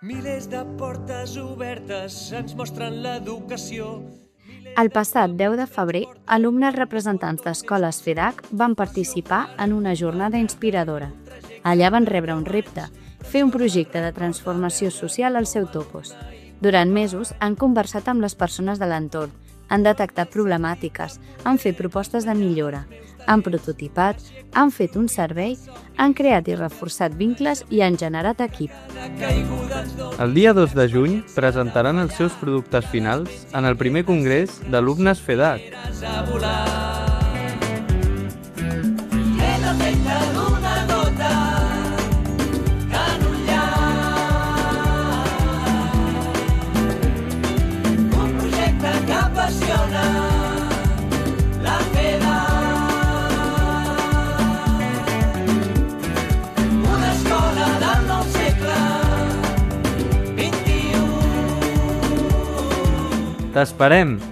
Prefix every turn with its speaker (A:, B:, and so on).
A: Milers de portes obertes ens mostren l'educació.
B: El passat 10 de febrer, alumnes representants d'escoles FEDAC van participar en una jornada inspiradora. Allà van rebre un repte, fer un projecte de transformació social al seu topos. Durant mesos han conversat amb les persones de l'entorn, han detectat problemàtiques, han fet propostes de millora, han prototipat, han fet un servei, han creat i reforçat vincles i han generat equip.
C: El dia 2 de juny presentaran els seus productes finals en el primer congrés d'alumnes FEDAC.
A: Un projecte que apassiona la una escola del nou segle XXI.
C: T'esperem!